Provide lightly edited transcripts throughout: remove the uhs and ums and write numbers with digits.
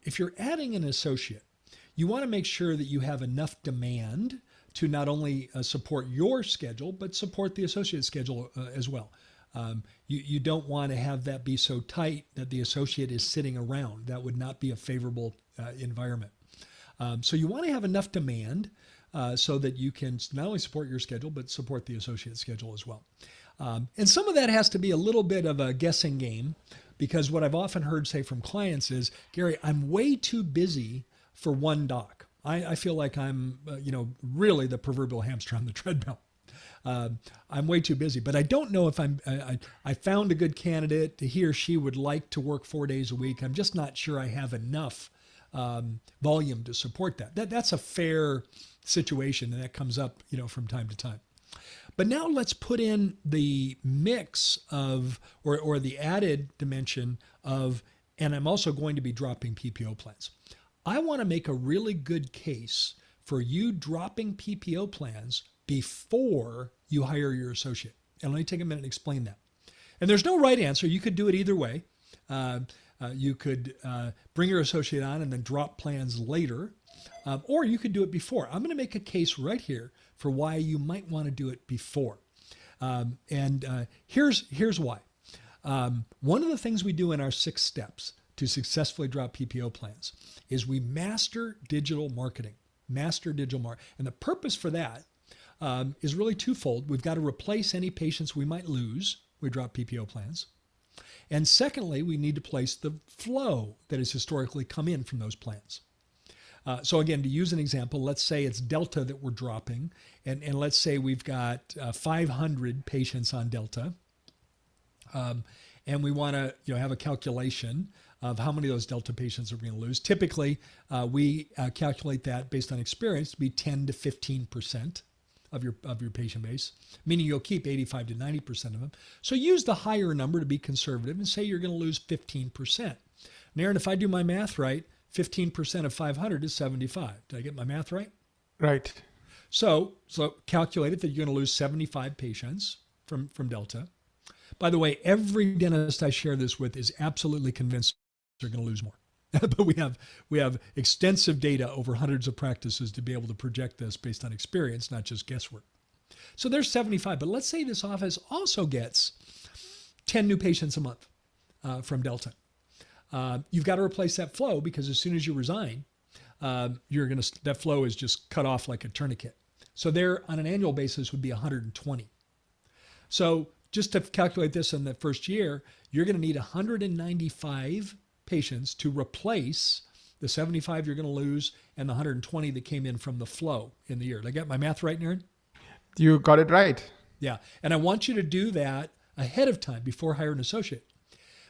If you're adding an associate, you want to make sure that you have enough demand to not only support your schedule, but support the associate schedule as well. You don't want to have that be so tight that the associate is sitting around. That would not be a favorable environment. So you want to have enough demand so that you can not only support your schedule, but support the associate schedule as well. And some of that has to be a little bit of a guessing game, because what I've often heard say from clients is, Gary, I'm way too busy for one doc. I feel like I'm, really the proverbial hamster on the treadmill. I'm way too busy, but I don't know if I found a good candidate. He or she would like to work 4 days a week. I'm just not sure I have enough volume to support that. That's a fair situation, and that comes up, from time to time. But now let's put in the mix of, or the added dimension of, and I'm also going to be dropping PPO plans. I want to make a really good case for you dropping PPO plans before you hire your associate. And let me take a minute and explain that. And there's no right answer. You could do it either way. You could bring your associate on and then drop plans later, or you could do it before. I'm going to make a case right here for why you might want to do it before. Here's why. One of the things we do in our 6 steps to successfully drop PPO plans is we master digital marketing. And the purpose for that is really twofold. We've got to replace any patients we might lose. We drop PPO plans. And secondly, we need to place the flow that has historically come in from those plans. So again, to use an example, let's say it's Delta that we're dropping, and let's say we've got 500 patients on Delta, and we want to have a calculation of how many of those Delta patients are we going to lose. Typically, we calculate that based on experience to be 10 to 15% of your patient base, meaning you'll keep 85 to 90% of them. So use the higher number to be conservative and say you're going to lose 15%. And Aaron, if I do my math right, 15% of 500 is 75. Did I get my math right? Right. So calculate it that you're going to lose 75 patients from Delta. By the way, every dentist I share this with is absolutely convinced they're going to lose more. But we have extensive data over hundreds of practices to be able to project this based on experience, not just guesswork. So there's 75, but let's say this office also gets 10 new patients a month from Delta. You've got to replace that flow, because as soon as you resign, that flow is just cut off like a tourniquet. So there on an annual basis would be 120. So just to calculate this in the first year, you're going to need 195 patients to replace the 75 you're going to lose and the 120 that came in from the flow in the year. Did I get my math right, Aaron? You got it right. Yeah. And I want you to do that ahead of time before hiring an associate,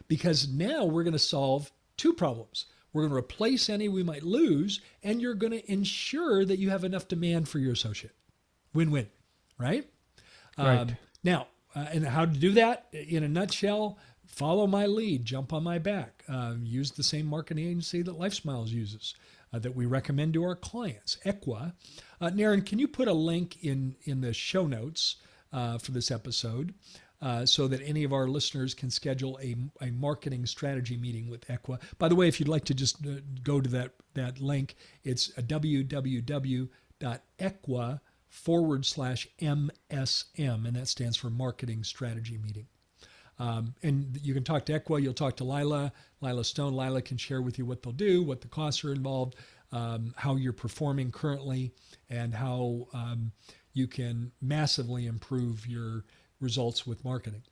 because now we're going to solve 2 problems. We're going to replace any we might lose, and you're going to ensure that you have enough demand for your associate. Win-win, right? Right. Now, and how to do that in a nutshell: follow my lead, jump on my back, use the same marketing agency that LifeSmiles uses, that we recommend to our clients, Equa. Naren, can you put a link in the show notes for this episode so that any of our listeners can schedule a marketing strategy meeting with Equa? By the way, if you'd like to just go to that link, it's www.equa.com/MSM, and that stands for Marketing Strategy Meeting. And you can talk to Equa, you'll talk to Lila Stone. Lila can share with you what they'll do, what the costs are involved, how you're performing currently, and how you can massively improve your results with marketing.